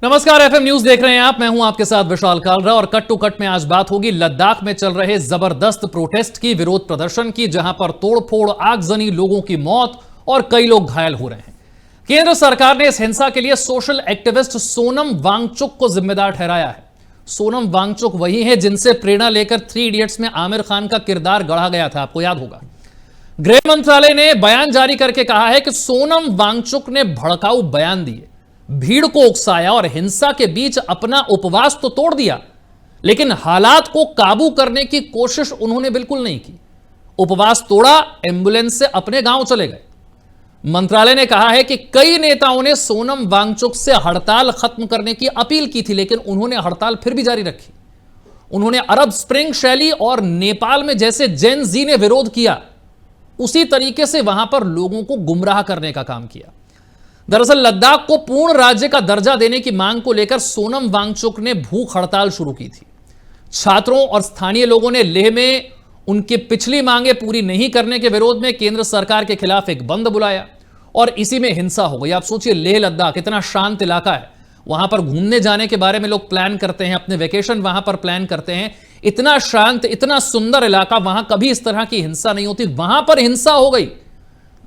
नमस्कार, FM news देख रहे हैं आप। मैं हूं आपके साथ विशाल कालरा और कट टू कट में आज बात होगी लद्दाख में चल रहे जबरदस्त प्रोटेस्ट की, विरोध प्रदर्शन की, जहां पर तोड़फोड़, आगजनी, लोगों की मौत और कई लोग घायल हो रहे हैं। केंद्र सरकार ने इस हिंसा के लिए सोशल एक्टिविस्ट सोनम वांगचुक को जिम्मेदार ठहराया है। सोनम वांगचुक वही है जिनसे प्रेरणा लेकर 3 इडियट्स में आमिर खान का किरदार गढ़ा गया था, आपको याद होगा। गृह मंत्रालय ने बयान जारी करके कहा है कि सोनम वांगचुक ने भड़काऊ बयान दिए, भीड़ को उकसाया और हिंसा के बीच अपना उपवास तो तोड़ दिया, लेकिन हालात को काबू करने की कोशिश उन्होंने बिल्कुल नहीं की। उपवास तोड़ा, एम्बुलेंस से अपने गांव चले गए। मंत्रालय ने कहा है कि कई नेताओं ने सोनम वांगचुक से हड़ताल खत्म करने की अपील की थी, लेकिन उन्होंने हड़ताल फिर भी जारी रखी। उन्होंने अरब स्प्रिंग शैली और नेपाल में जैसे जेन जी ने विरोध किया, उसी तरीके से वहां पर लोगों को गुमराह करने का काम किया। दरअसल लद्दाख को पूर्ण राज्य का दर्जा देने की मांग को लेकर सोनम वांगचुक ने भूख हड़ताल शुरू की थी। छात्रों और स्थानीय लोगों ने लेह में उनकी पिछली मांगे पूरी नहीं करने के विरोध में केंद्र सरकार के खिलाफ एक बंद बुलाया और इसी में हिंसा हो गई। आप सोचिए, लेह लद्दाख इतना शांत इलाका है, वहां पर घूमने जाने के बारे में लोग प्लान करते हैं, अपने वेकेशन वहां पर प्लान करते हैं। इतना शांत, इतना सुंदर इलाका, वहां कभी इस तरह की हिंसा नहीं होती, वहां पर हिंसा हो गई।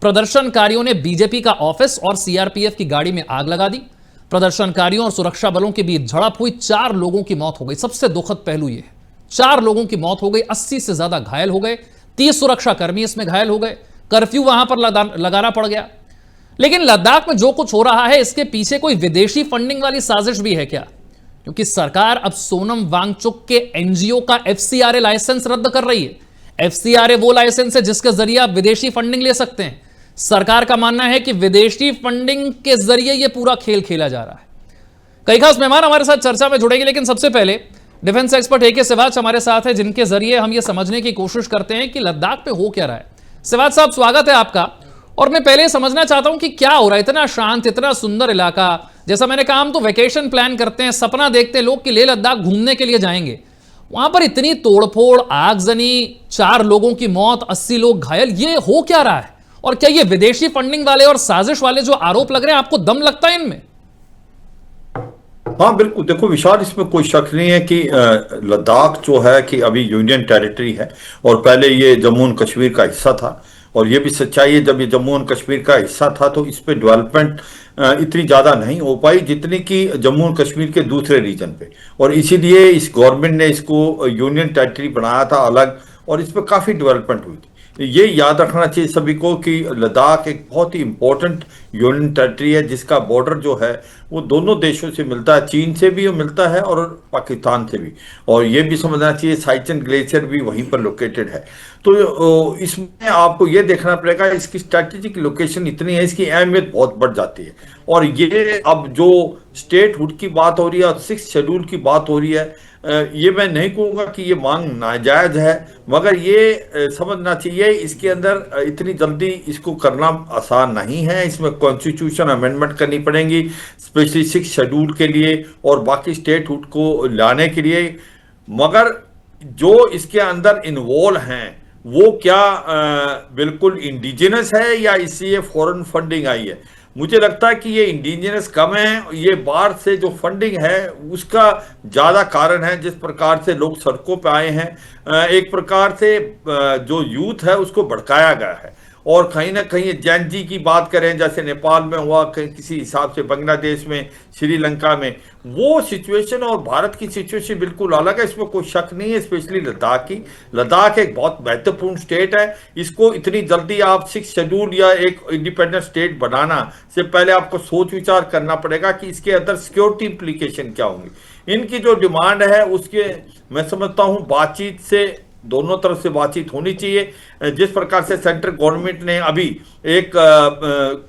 प्रदर्शनकारियों ने बीजेपी का ऑफिस और सीआरपीएफ की गाड़ी में आग लगा दी। प्रदर्शनकारियों और सुरक्षा बलों के बीच झड़प हुई, 4 लोगों की मौत हो गई। सबसे दुखद पहलू यह है, 4 लोगों की मौत हो गई, 80 से ज्यादा घायल हो गए, 30 सुरक्षाकर्मी इसमें घायल हो गए। कर्फ्यू वहां पर लगाना पड़ गया। लेकिन लद्दाख में जो कुछ हो रहा है, इसके पीछे कोई विदेशी फंडिंग वाली साजिश भी है क्या? क्योंकि सरकार अब सोनम वांगचुक के एनजीओ का एफसीआरए लाइसेंस रद्द कर रही है। एफसीआरए वो लाइसेंस है जिसके जरिए आप विदेशी फंडिंग ले सकते हैं। सरकार का मानना है कि विदेशी फंडिंग के जरिए यह पूरा खेल खेला जा रहा है। कई खास मेहमान हमारे साथ चर्चा में जुड़ेंगे, लेकिन सबसे पहले डिफेंस एक्सपर्ट ए के सिवाच हमारे साथ है, जिनके जरिए हम यह समझने की कोशिश करते हैं कि लद्दाख में हो क्या रहा है। सिवाच साहब, स्वागत है आपका। और मैं पहले समझना चाहता हूं कि क्या हो रहा है। इतना शांत, इतना सुंदर इलाका, जैसा मैंने कहा, हम तो वेकेशन प्लान करते हैं, सपना देखते हैं लोग कि लेह लद्दाख घूमने के लिए जाएंगे, वहां पर इतनी तोड़फोड़, आगजनी, 4 लोगों की मौत, 80 लोग घायल, ये हो क्या रहा है? और क्या ये विदेशी फंडिंग वाले और साजिश वाले जो आरोप लग रहे हैं, आपको दम लगता है इनमें? हाँ बिल्कुल, देखो विशाल, इसमें कोई शक नहीं है कि लद्दाख जो है कि अभी यूनियन टेरिटरी है और पहले ये जम्मू एंड कश्मीर का हिस्सा था। और ये भी सच्चाई है, जब ये जम्मू एंड कश्मीर का हिस्सा था तो इस पे डेवलपमेंट इतनी ज़्यादा नहीं हो पाई जितनी कि जम्मू एंड कश्मीर के दूसरे रीजन पे। और इसीलिए इस गवर्नमेंट ने इसको यूनियन टेरिटरी बनाया था अलग, और इस पर काफ़ी डेवलपमेंट हुई थी। ये याद रखना चाहिए सभी को कि लद्दाख एक बहुत ही इंपॉर्टेंट यूनियन टेरिटरी है, जिसका बॉर्डर जो है वो दोनों देशों से मिलता है, चीन से भी मिलता है और पाकिस्तान से भी। और ये भी समझना चाहिए साइचन ग्लेशियर भी वहीं पर लोकेटेड है। तो इसमें आपको ये देखना पड़ेगा, इसकी स्ट्रैटेजिक लोकेशन इतनी है, इसकी अहमियत बहुत बढ़ जाती है। और ये अब जो स्टेटहुड की बात हो रही है और 6th शेड्यूल की बात हो रही है, ये मैं नहीं कहूँगा कि ये मांग नाजायज है, मगर ये समझना चाहिए इसके अंदर इतनी जल्दी इसको करना आसान नहीं है। इसमें कॉन्स्टिट्यूशन अमेंडमेंट करनी पड़ेगी, स्पेशली 6th शेड्यूल के लिए और बाकी स्टेटहुड को लाने के लिए। मगर जो इसके अंदर इन्वॉल्व हैं वो क्या बिल्कुल इंडिजिनस है या इससे फॉरेन फंडिंग आई है? मुझे लगता है कि ये इंडिजिनस कम है, ये बाहर से जो फंडिंग है उसका ज़्यादा कारण है। जिस प्रकार से लोग सड़कों पे आए हैं, एक प्रकार से जो यूथ है उसको भड़काया गया है। और कहीं ना कहीं जैन जी की बात करें, जैसे नेपाल में हुआ, किसी हिसाब से बांग्लादेश में, श्रीलंका में, वो सिचुएशन और भारत की सिचुएशन बिल्कुल अलग है, इसमें कोई शक नहीं है। स्पेशली लद्दाख की, लद्दाख एक बहुत महत्वपूर्ण स्टेट है। इसको इतनी जल्दी आप 6th शेड्यूल या एक इंडिपेंडेंट स्टेट बनाना से पहले आपको सोच विचार करना पड़ेगा कि इसके अंदर सिक्योरिटी इम्प्लीकेशन क्या होंगी। इनकी जो डिमांड है उसके मैं समझता हूँ बातचीत से, दोनों तरफ से बातचीत होनी चाहिए। जिस प्रकार से सेंट्रल गवर्नमेंट ने अभी एक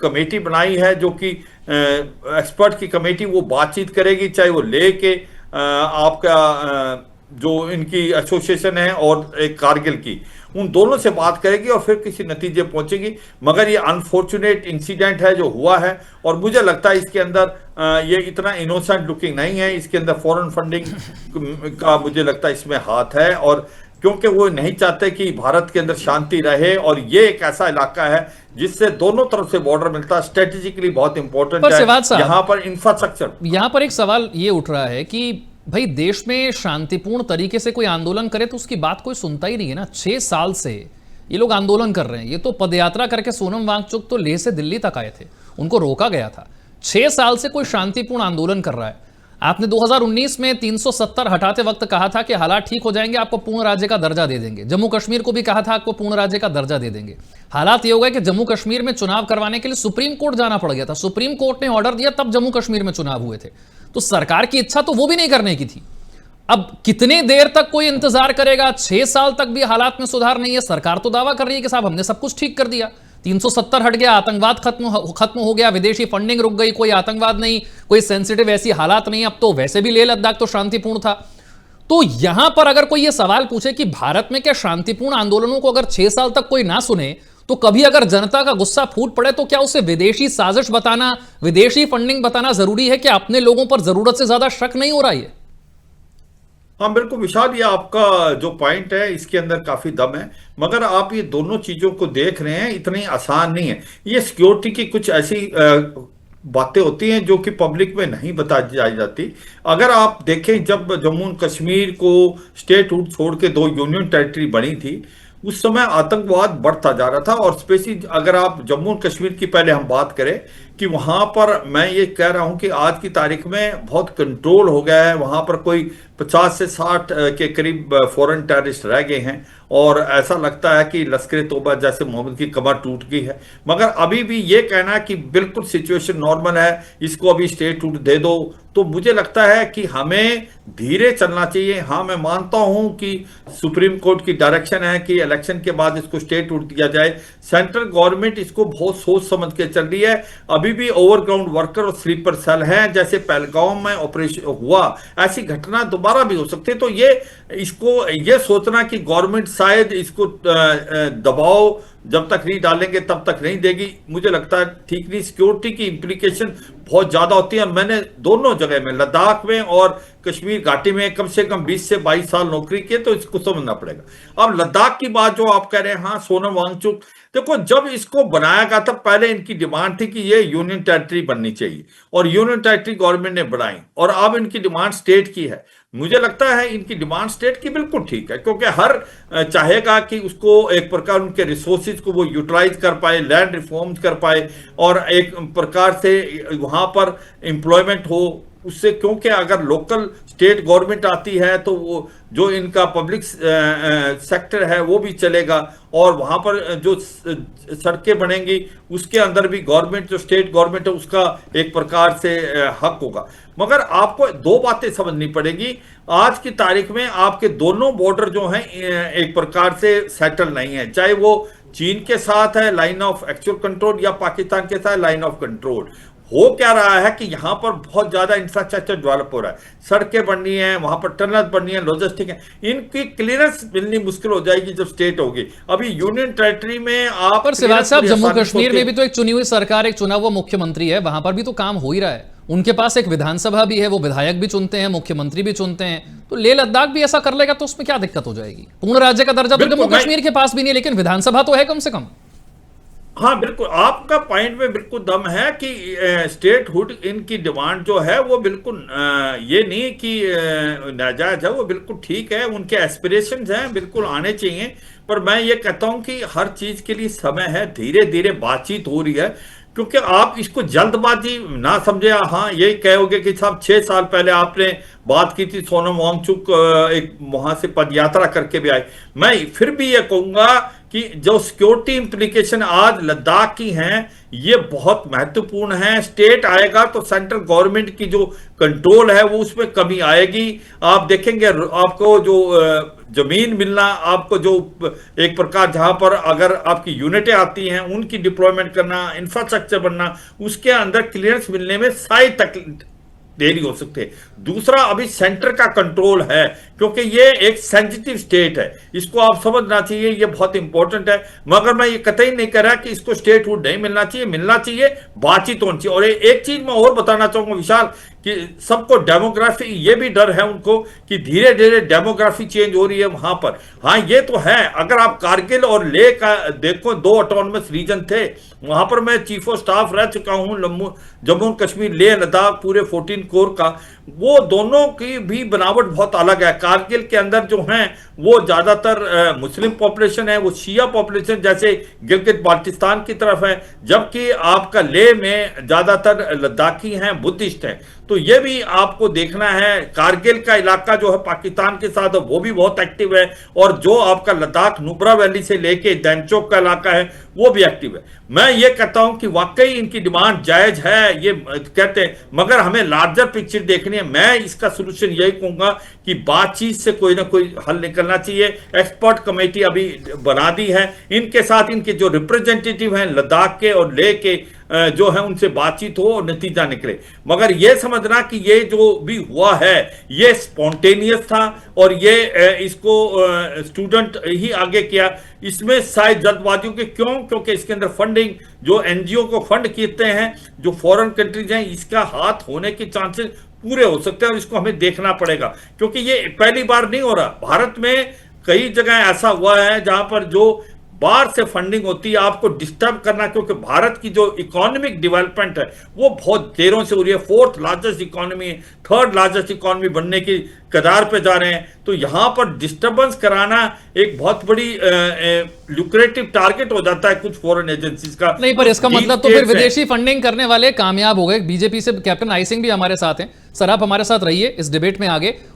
कमेटी बनाई है जो कि एक्सपर्ट की कमेटी, वो बातचीत करेगी, चाहे वो लेके आपका जो इनकी एसोसिएशन है और एक कारगिल की, उन दोनों से बात करेगी और फिर किसी नतीजे पहुंचेगी। मगर ये अनफॉर्चुनेट इंसिडेंट है जो हुआ है, और मुझे लगता है इसके अंदर ये इतना इनोसेंट लुकिंग नहीं है। इसके अंदर फॉरेन फंडिंग का मुझे लगता है इसमें हाथ है। और क्योंकि वो नहीं चाहते कि भारत के अंदर शांति रहे, और ये एक ऐसा इलाका है जिससे दोनों तरफ से बॉर्डर मिलता है, स्ट्रेटेजिकली बहुत इंपॉर्टेंट पर है। सिवाज साहब, यहाँ पर इंफ्रास्ट्रक्चर, यहां पर एक सवाल ये उठ रहा है कि भाई देश में शांतिपूर्ण तरीके से कोई आंदोलन करे तो उसकी बात कोई सुनता ही नहीं है ना। 6 साल से ये लोग आंदोलन कर रहे हैं। ये तो पदयात्रा करके सोनम वांगचुक तो लेह से दिल्ली तक आए थे, उनको रोका गया था। 6 साल से कोई शांतिपूर्ण आंदोलन कर रहा है। आपने 2019 में 370 हटाते वक्त कहा था कि हालात ठीक हो जाएंगे, आपको पूर्ण राज्य का दर्जा दे देंगे। जम्मू कश्मीर को भी कहा था आपको पूर्ण राज्य का दर्जा दे देंगे। हालात ये हो गए कि जम्मू कश्मीर में चुनाव करवाने के लिए सुप्रीम कोर्ट जाना पड़ गया था। सुप्रीम कोर्ट ने ऑर्डर दिया, तब जम्मू कश्मीर में चुनाव हुए थे। तो सरकार की इच्छा तो वो भी नहीं करने की थी। अब कितने देर तक कोई इंतजार करेगा? 6 साल तक भी हालात में सुधार नहीं है। सरकार तो दावा कर रही है कि साहब हमने सब कुछ ठीक कर दिया, 370 हट गया, आतंकवाद खत्म हो गया, विदेशी फंडिंग रुक गई, कोई आतंकवाद नहीं, कोई सेंसिटिव ऐसी हालात नहीं। अब तो वैसे भी लेह लद्दाख तो शांतिपूर्ण था। तो यहां पर अगर कोई यह सवाल पूछे कि भारत में क्या शांतिपूर्ण आंदोलनों को अगर 6 साल तक कोई ना सुने, तो कभी अगर जनता का गुस्सा फूट पड़े तो क्या उसे विदेशी साजिश बताना, विदेशी फंडिंग बताना जरूरी है? कि अपने लोगों पर जरूरत से ज्यादा शक नहीं हो रहा है? हाँ बिल्कुल विशाल, ये आपका जो पॉइंट है इसके अंदर काफी दम है, मगर आप ये दोनों चीजों को देख रहे हैं, इतनी आसान नहीं है। ये सिक्योरिटी की कुछ ऐसी बातें होती हैं जो कि पब्लिक में नहीं बताई जाती। अगर आप देखें, जब जम्मू कश्मीर को स्टेटहुड छोड़ के 2 यूनियन टेरिटरी बनी थी, उस समय आतंकवाद बढ़ता जा रहा था। और स्पेशली अगर आप जम्मू कश्मीर की पहले हम बात करें कि वहां पर, मैं ये कह रहा हूं कि आज की तारीख में बहुत कंट्रोल हो गया है। वहां पर कोई 50 से 60 के करीब फॉरेन टेररिस्ट रह गए हैं, और ऐसा लगता है कि लश्कर तोबा जैसे मोहम्मद की कमर टूट गई है। मगर अभी भी ये कहना कि बिल्कुल सिचुएशन नॉर्मल है, इसको अभी स्टेटहुड दे दो, तो मुझे लगता है कि हमें धीरे चलना चाहिए। हाँ, मैं मानता हूं कि सुप्रीम कोर्ट की डायरेक्शन है कि इलेक्शन के बाद इसको स्टेटहुड दिया जाए। सेंट्रल गवर्नमेंट इसको बहुत सोच समझ के चल रही है। अभी भी ओवरग्राउंड वर्कर और स्लीपर सेल हैं, जैसे पहलगाम में ऑपरेशन हुआ, ऐसी घटना दोबारा भी हो सकती है। तो ये सोचना कि गवर्नमेंट शायद इसको दबाव जब तक नहीं डालेंगे तब तक नहीं देगी, मुझे लगता है ठीक नहीं। सिक्योरिटी की इंप्लीकेशन बहुत ज्यादा होती है, और मैंने दोनों जगह में, लद्दाख में और कश्मीर घाटी में कम से कम 20 से 22 साल नौकरी की, तो इसको समझना पड़ेगा। अब लद्दाख की बात जो आप कह रहे हैं, हाँ, सोनम वांगचुक, देखो जब इसको बनाया गया था, पहले इनकी डिमांड थी कि ये यूनियन टेरिटरी बननी चाहिए, और यूनियन टेरिटरी गवर्नमेंट ने बढ़ाई, और अब इनकी डिमांड स्टेट की है। मुझे लगता है इनकी डिमांड स्टेट की बिल्कुल ठीक है, क्योंकि हर चाहेगा कि उसको एक प्रकार उनके रिसोर्सेज को वो यूटिलाइज कर पाए, लैंड रिफॉर्म कर पाए, और एक प्रकार से वहां पर एम्प्लॉयमेंट हो उससे। क्योंकि अगर लोकल स्टेट गवर्नमेंट आती है तो वो जो इनका पब्लिक सेक्टर है वो भी चलेगा, और वहां पर जो सड़कें बनेंगी उसके अंदर भी गवर्नमेंट, जो स्टेट गवर्नमेंट है, उसका एक प्रकार से हक होगा। मगर आपको 2 बातें समझनी पड़ेगी। आज की तारीख में आपके दोनों बॉर्डर जो हैं एक प्रकार से सेटल नहीं है, चाहे वो चीन के साथ है लाइन ऑफ एक्चुअल कंट्रोल, या पाकिस्तान के साथ लाइन ऑफ कंट्रोल। हो क्या रहा है कि यहां पर बहुत ज्यादा इंफ्रास्ट्रक्चर डेवलप हो रहा है, सड़कें बननी है, वहां पर टनल बननी है, लॉजिस्टिक है, इनकी क्लियरेंस मिलनी मुश्किल हो जाएगी जब स्टेट होगी। अभी यूनियन टेरिटरी में आप, पर सिवाज साहब, जम्मू कश्मीर में भी तो एक चुनी हुई सरकार, एक चुना हुआ मुख्यमंत्री है, वहां पर भी तो काम हो ही रहा है। उनके पास एक विधानसभा भी है, वो विधायक भी चुनते हैं, मुख्यमंत्री भी चुनते हैं। तो लेह लद्दाख भी ऐसा कर लेगा तो उसमें क्या दिक्कत हो जाएगी? पूर्ण राज्य का दर्जा तो जम्मू कश्मीर के पास भी नहीं, लेकिन विधानसभा तो है कम से कम। हाँ बिल्कुल, आपका पॉइंट में बिल्कुल दम है कि स्टेटहुड इनकी डिमांड जो है वो बिल्कुल ये नहीं कि नाजायज है, वो बिल्कुल ठीक है, उनके एस्पिरेशंस हैं, बिल्कुल आने चाहिए। पर मैं ये कहता हूं कि हर चीज के लिए समय है, धीरे धीरे बातचीत हो रही है, क्योंकि आप इसको जल्दबाजी ना समझे। हाँ, यही कहोगे कि साहब 6 साल पहले आपने बात की थी, सोनम वांगचुक एक वहां से पदयात्रा करके भी आए। मैं फिर भी ये कहूंगा कि जो सिक्योरिटी इंप्लीकेशन आज लद्दाख की हैं, ये बहुत महत्वपूर्ण है। स्टेट आएगा तो सेंट्रल गवर्नमेंट की जो कंट्रोल है वो उसमें कमी आएगी। आप देखेंगे आपको जो जमीन मिलना, आपको जो एक प्रकार जहां पर अगर आपकी यूनिटें आती हैं उनकी डिप्लॉयमेंट करना, इंफ्रास्ट्रक्चर बनना, उसके अंदर क्लियरेंस मिलने में शायद तक देरी हो सकती है। दूसरा, अभी सेंटर का कंट्रोल है, क्योंकि ये एक सेंसिटिव स्टेट है, इसको आप समझना चाहिए, ये बहुत इंपॉर्टेंट है। मगर मैं ये कतई नहीं कह रहा कि इसको स्टेटहुड नहीं मिलना चाहिए, मिलना चाहिए, बातचीत होनी चाहिए। और एक चीज मैं और बताना चाहूंगा विशाल, कि सबको डेमोग्राफी, ये भी डर है उनको कि धीरे धीरे डेमोग्राफी चेंज हो रही है वहां पर। हाँ ये तो है, अगर आप कारगिल और लेह का देखो, 2 ऑटोनमस रीजन थे, वहां पर मैं चीफ ऑफ स्टाफ रह चुका हूं, जम्मू एंड कश्मीर, लेह लद्दाख, पूरे 14 कोर का। वो दोनों की भी बनावट बहुत अलग है। कारगिल के अंदर जो हैं वो ज्यादातर मुस्लिम पॉपुलेशन है, वो शिया पॉपुलेशन जैसे गिलगित बाल्टिस्तान की तरफ है, जबकि आपका लेह में ज्यादातर लद्दाखी हैं, बुद्धिस्ट हैं। तो ये भी आपको देखना है। कारगिल का इलाका जो है पाकिस्तान के साथ, वो भी बहुत एक्टिव है, और जो आपका लद्दाख नुब्रा वैली से लेके दैनचौक का इलाका है वो भी एक्टिव है। मैं ये कहता हूं कि वाकई इनकी डिमांड जायज है, ये कहते हैं, मगर हमें लार्जर पिक्चर देखनी है। मैं इसका सोल्यूशन यही कहूंगा कि बातचीत से कोई ना कोई हल निकलना चाहिए। एक्सपर्ट कमेटी अभी बना दी है, इनके साथ इनके जो रिप्रेजेंटेटिव हैं लद्दाख के और लेह के जो है उनसे बातचीत हो और नतीजा निकले। मगर यह समझना कि ये जो भी हुआ है ये स्पॉन्टेनियस था और ये इसको स्टूडेंट ही आगे किया, इसमें शायद जल्दबाजियों के क्यों, क्योंकि इसके अंदर फंडिंग जो एनजीओ को फंड करते हैं जो फॉरेन कंट्रीज हैं, इसका हाथ होने के चांसेस पूरे हो सकते हैं, और इसको हमें देखना पड़ेगा। क्योंकि ये पहली बार नहीं हो रहा, भारत में कई जगह ऐसा हुआ है जहां पर जो बाहर से फंडिंग होती है आपको डिस्टर्ब करना, क्योंकि भारत की जो इकोनॉमिक डेवलपमेंट है वो बहुत देरों से हो रही है। 4th largest economy, 3rd largest economy बनने की कगार पे जा रहे हैं। तो यहां पर डिस्टर्बेंस कराना एक बहुत बड़ी लुक्रेटिव टारगेट हो जाता है कुछ फॉरेन एजेंसीज का। नहीं, पर इसका मतलब तो फिर विदेशी फंडिंग करने वाले कामयाब हो गए। बीजेपी से कैप्टन आई सिंह भी हमारे साथ हैं। सर आप हमारे साथ रहिए, इस डिबेट में आगे